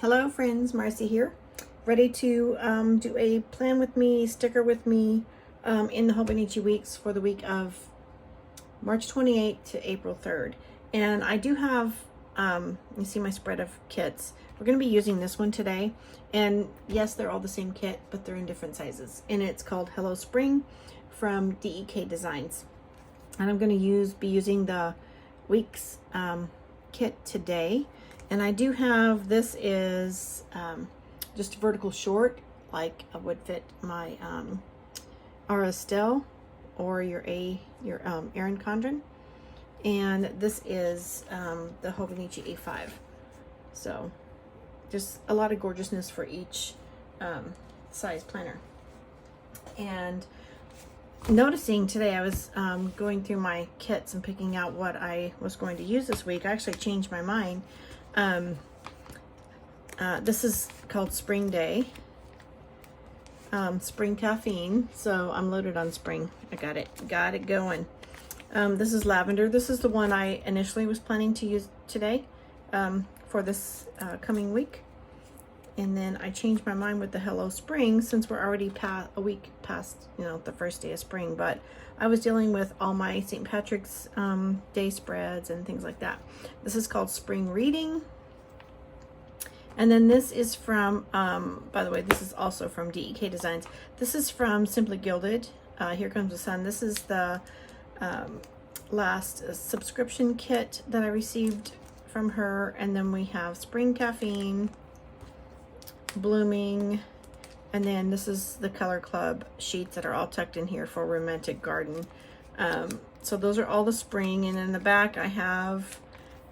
Hello friends, Marcy here. Ready to do a plan with me, sticker with me in the Hobonichi Weeks for the week of March 28th to April 3rd. And I do have, you see my spread of kits. We're going to be using this one today. And yes, they're all the same kit, but they're in different sizes. And it's called Hello Spring from DEKdesigns. And I'm going to be using the Weeks kit today. And I do have, this is just a vertical short, like would fit my Estelle or your Erin Condren. And this is the Hobonichi A5. So just a lot of gorgeousness for each size planner. And noticing today, I was going through my kits and picking out what I was going to use this week. I actually changed my mind. This is called Spring Day, spring caffeine. So I'm loaded on spring. I got it going. This is lavender. This is the one I initially was planning to use today for this coming week. And then I changed my mind with the Hello Spring since we're already a week past, the first day of spring. But I was dealing with all my St. Patrick's Day spreads and things like that. This is called Spring Reading. And then this is from, by the way, this is also from DEKdesigns. This is from Simply Gilded. Here Comes the Sun. This is the last subscription kit that I received from her. And then we have Spring Caffeine, Blooming, and then this is the Color Club sheets that are all tucked in here for Romantic Garden. So those are all the spring, and in the back I have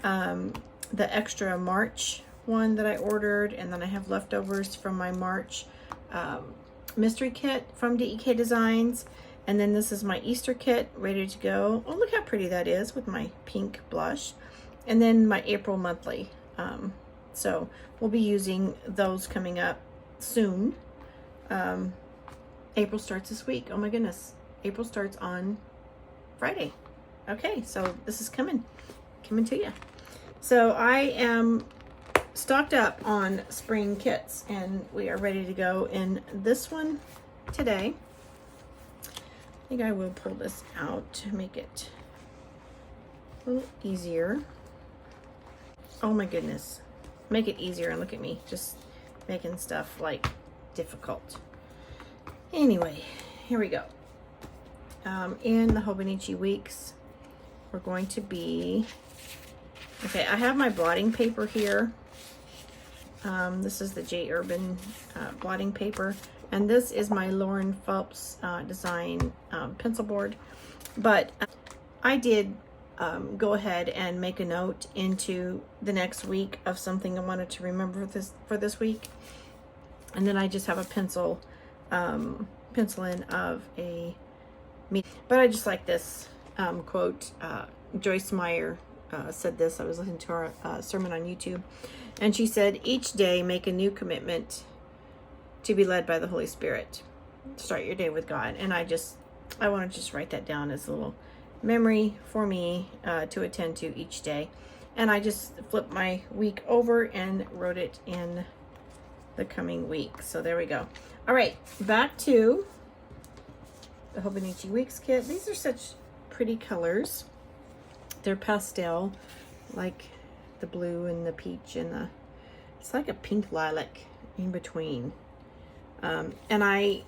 the extra March one that I ordered, and then I have leftovers from my March mystery kit from DEKdesigns, and then this is my Easter kit ready to go. Oh, look how pretty that is with my pink blush, and then my April monthly. So we'll be using those coming up soon. April starts this week. Oh my goodness. April starts on Friday. Okay, so this is coming to you. So I am stocked up on spring kits, and we are ready to go in this one today. I think I will pull this out to make it a little easier. Oh my goodness. Make it easier, and look at me just making stuff like difficult. Anyway, here we go. In the Hobonichi Weeks, we're going to be, okay, I have my blotting paper here. This is the J Urban blotting paper, and this is my Lauren Phelps design pencil board. But I did go ahead and make a note into the next week of something I wanted to remember for this week, and then I just have a pencil in of a meeting. But I just like this quote. Joyce Meyer said this. I was listening to her sermon on YouTube, and she said, "Each day make a new commitment to be led by the Holy Spirit. Start your day with God." And I want to just write that down as a little memory for me to attend to each day. And I just flipped my week over and wrote it in the coming week. So there we go. All right, back to the Hobonichi Weeks kit. These are such pretty colors. They're pastel, like the blue and the peach and it's like a pink lilac in between. And I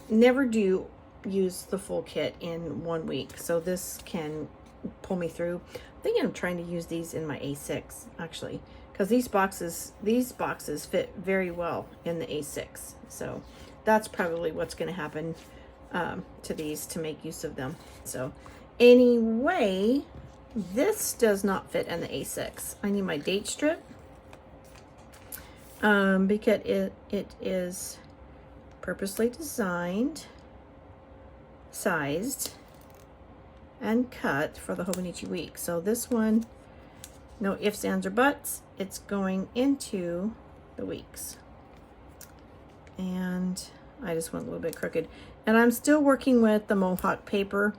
never do use the full kit in 1 week, so this can pull me through. I think I'm trying to use these in my A6 actually, because these boxes fit very well in the A6. So that's probably what's going to happen to these to make use of them. So anyway, this does not fit in the A6. I need my date strip because it is purposely designed, sized, and cut for the Hobonichi Week. So this one, no ifs, ands, or buts, it's going into the weeks. And I just went a little bit crooked. And I'm still working with the Mohawk paper,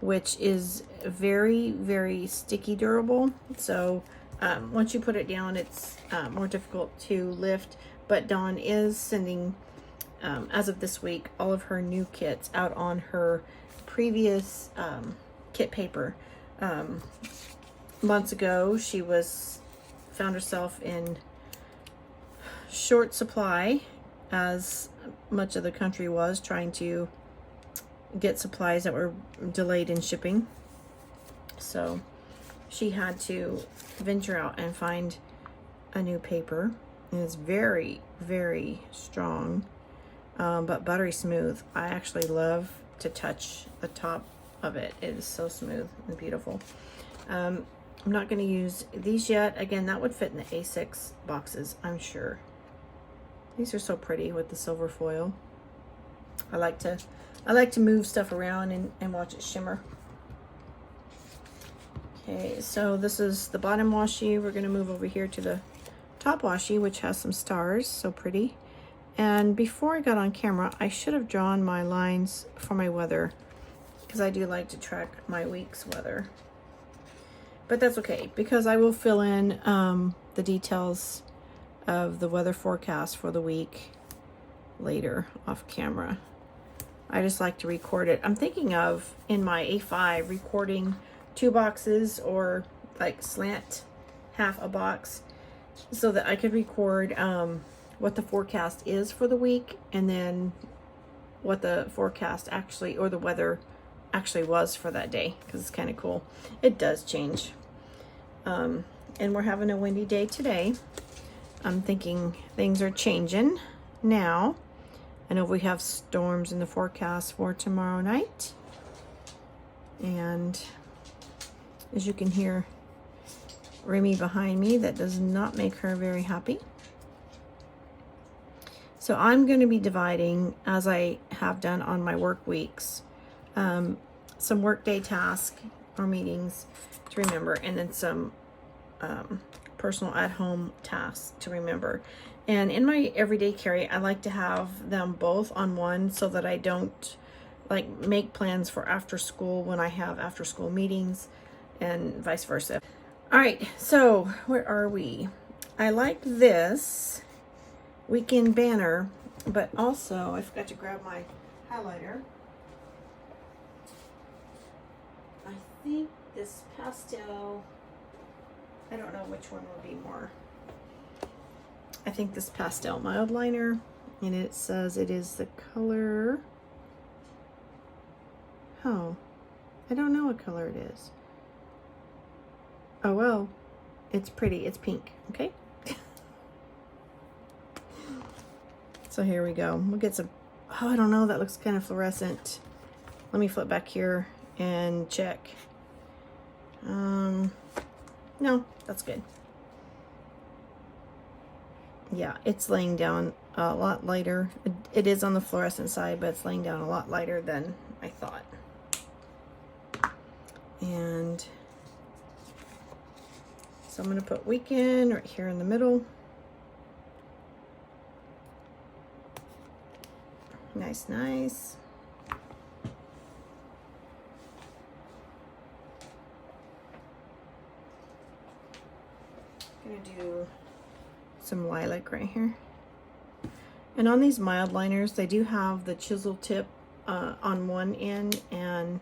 which is very, very sticky durable. So once you put it down, it's more difficult to lift. But Dawn is sending, as of this week, all of her new kits out on her previous kit paper. Months ago, she found herself in short supply, as much of the country was trying to get supplies that were delayed in shipping. So she had to venture out and find a new paper, and it's very, very strong, but buttery smooth. I actually love to touch the top of it. It is so smooth and beautiful. I'm not going to use these yet. Again, that would fit in the A6 boxes, I'm sure. These are so pretty with the silver foil. I like to move stuff around and watch it shimmer. Okay, so this is the bottom washi. We're going to move over here to the top washi, which has some stars. So pretty. And before I got on camera, I should have drawn my lines for my weather, because I do like to track my week's weather. But that's okay, because I will fill in the details of the weather forecast for the week later off camera. I just like to record it. I'm thinking of, in my A5, recording 2 boxes, or like slant half a box, so that I could record what the forecast is for the week, and then what the forecast actually, or the weather actually was for that day, because it's kind of cool. It does change. And we're having a windy day today. I'm thinking things are changing now. I know we have storms in the forecast for tomorrow night. And as you can hear Remy behind me, that does not make her very happy. So I'm going to be dividing, as I have done on my work weeks, some workday tasks or meetings to remember, and then some personal at-home tasks to remember. And in my everyday carry, I like to have them both on one, so that I don't like make plans for after school when I have after school meetings, and vice versa. All right, so where are we? I like this weekend banner, but also I forgot to grab my highlighter. I think this pastel, I don't know which one will be more. I think this pastel mild liner, and it says it is the color, oh, I don't know what color it is. Oh well, it's pretty, it's pink, okay? So here we go. We'll get some, oh, I don't know, that looks kind of fluorescent. Let me flip back here and check. No, that's good. Yeah, it's laying down a lot lighter. It is on the fluorescent side, but it's laying down a lot lighter than I thought. And so I'm going to put weekend right here in the middle. Nice, nice. I'm gonna do some lilac right here. And on these mild liners, they do have the chisel tip on one end, and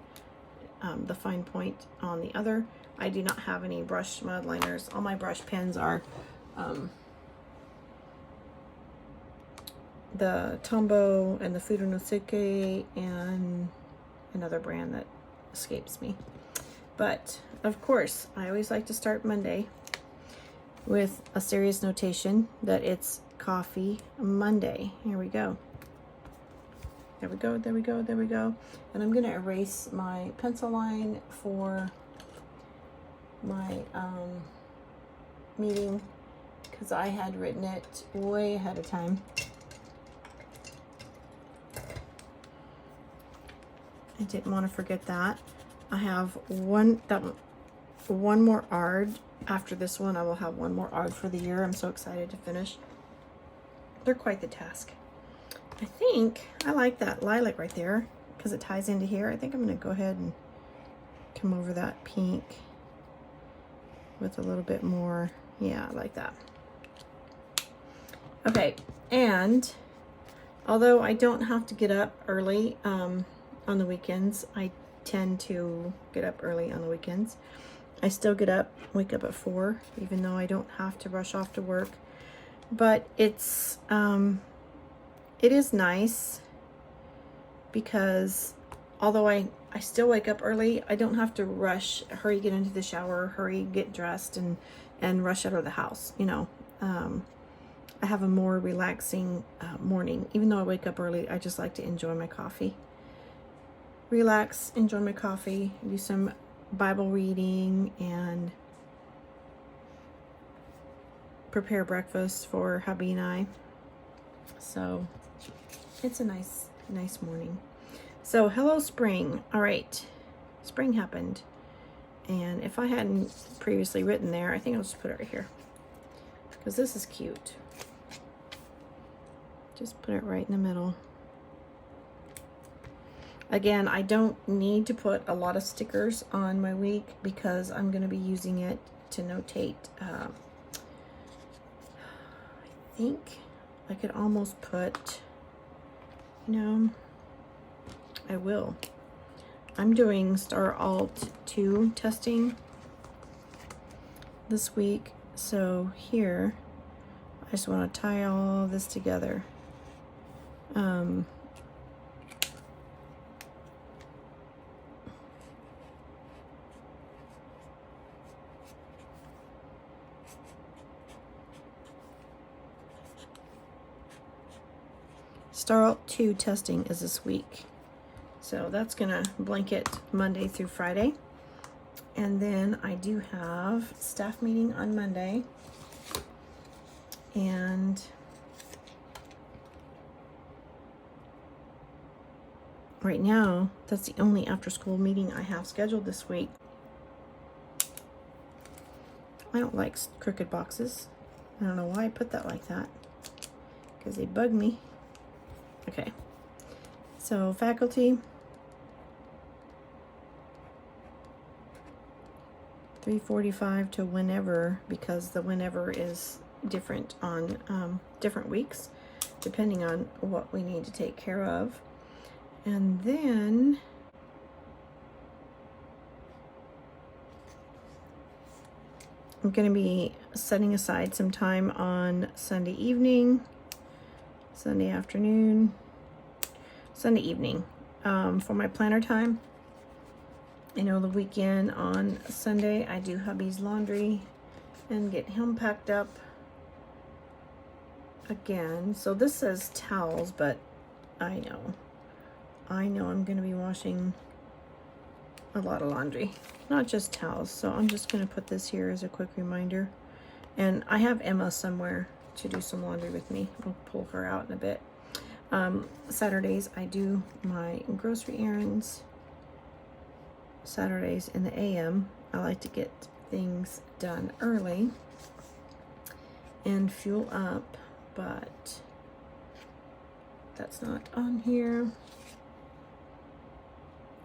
the fine point on the other. I do not have any brush mild liners. All my brush pens are the Tombow and the Fudonosuke and another brand that escapes me. But of course, I always like to start Monday with a serious notation that it's Coffee Monday. Here we go. There we go, there we go, there we go. And I'm gonna erase my pencil line for my meeting, because I had written it way ahead of time. I didn't want to forget that. I have one more ARD. After this one, I will have one more ARD for the year. I'm so excited to finish. They're quite the task. I think I like that lilac right there because it ties into here. I think I'm going to go ahead and come over that pink with a little bit more, yeah, like that. Okay, and although I don't have to get up early on the weekends, I tend to get up early on the weekends. I still wake up at 4, even though I don't have to rush off to work. But it is nice because although I still wake up early, I don't have to hurry, get into the shower, hurry, get dressed, and rush out of the house, you know. I have a more relaxing morning. Even though I wake up early, I just like to enjoy my coffee. Relax, enjoy my coffee, do some Bible reading, and prepare breakfast for hubby and I. So it's a nice morning. So hello spring. All right, spring happened. And if I hadn't previously written there, I think I'll just put it right here because this is cute. Just put it right in the middle. Again, I don't need to put a lot of stickers on my week because I'm going to be using it to notate. I think I could almost put, you know, I will. I'm doing Star Alt 2 testing this week. So here, I just want to tie all this together. Star Alt 2 testing is this week. So that's gonna blanket Monday through Friday. And then I do have staff meeting on Monday. And right now, that's the only after school meeting I have scheduled this week. I don't like crooked boxes. I don't know why I put that like that, because they bug me. Okay, so faculty, 3:45 to whenever, because the whenever is different on different weeks, depending on what we need to take care of. And then I'm going to be setting aside some time on Sunday evening, Sunday afternoon, Sunday evening for my planner time. I know the weekend on Sunday I do hubby's laundry and get him packed up again. So this says towels, but I know I'm going to be washing a lot of laundry, not just towels. So I'm just going to put this here as a quick reminder. And I have Emma somewhere to do some laundry with me. I'll pull her out in a bit. Saturdays I do my grocery errands. Saturdays in the AM, I like to get things done early and fuel up, but that's not on here.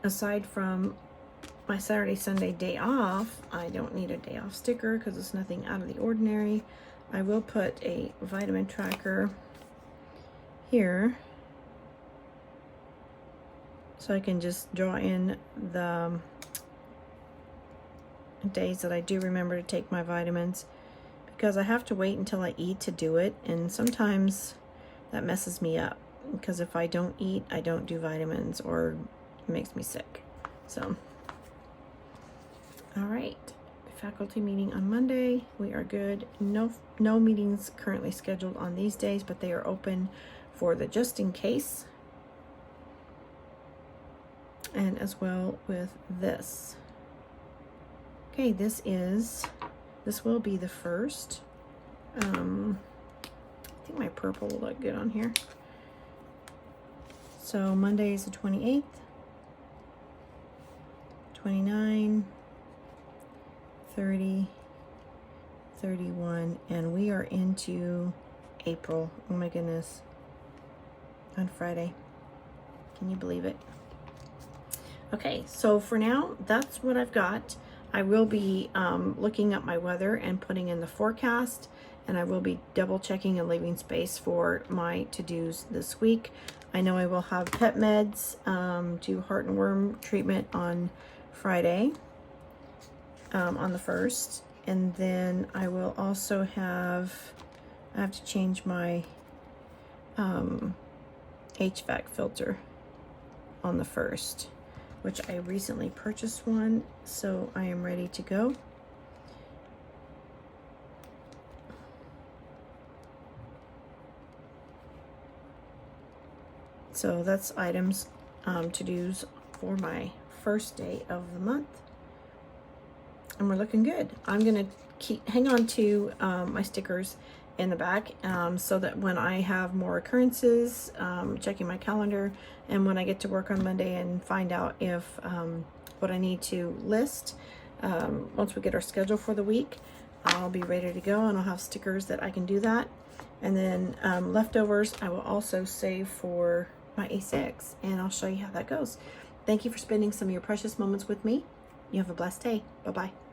Aside from my Saturday, Sunday day off, I don't need a day off sticker because it's nothing out of the ordinary. I will put a vitamin tracker here so I can just draw in the days that I do remember to take my vitamins, because I have to wait until I eat to do it, and sometimes that messes me up because if I don't eat, I don't do vitamins or it makes me sick. So all right, faculty meeting on Monday, we are good. No meetings currently scheduled on these days, but they are open for the just in case, and as well with this. Okay, this will be the first. I think my purple will look good on here. So Monday is the 28th, 29, 30, 31, and we are into April. Oh my goodness. On Friday. Can you believe it? Okay, so for now, that's what I've got. I will be looking up my weather and putting in the forecast, and I will be double checking and leaving space for my to-dos this week. I know I will have pet meds, do heart and worm treatment on Friday, on the 1st. And then I will also have, I have to change my HVAC filter on the 1st, which I recently purchased one, so I am ready to go. So that's items, to-dos for my first day of the month. And we're looking good. I'm gonna hang on to my stickers in the back, so that when I have more occurrences, checking my calendar, and when I get to work on Monday and find out if what I need to list, once we get our schedule for the week, I'll be ready to go, and I'll have stickers that I can do that. And then leftovers I will also save for my A6, and I'll show you how that goes. Thank you for spending some of your precious moments with me. You have a blessed day. Bye-bye.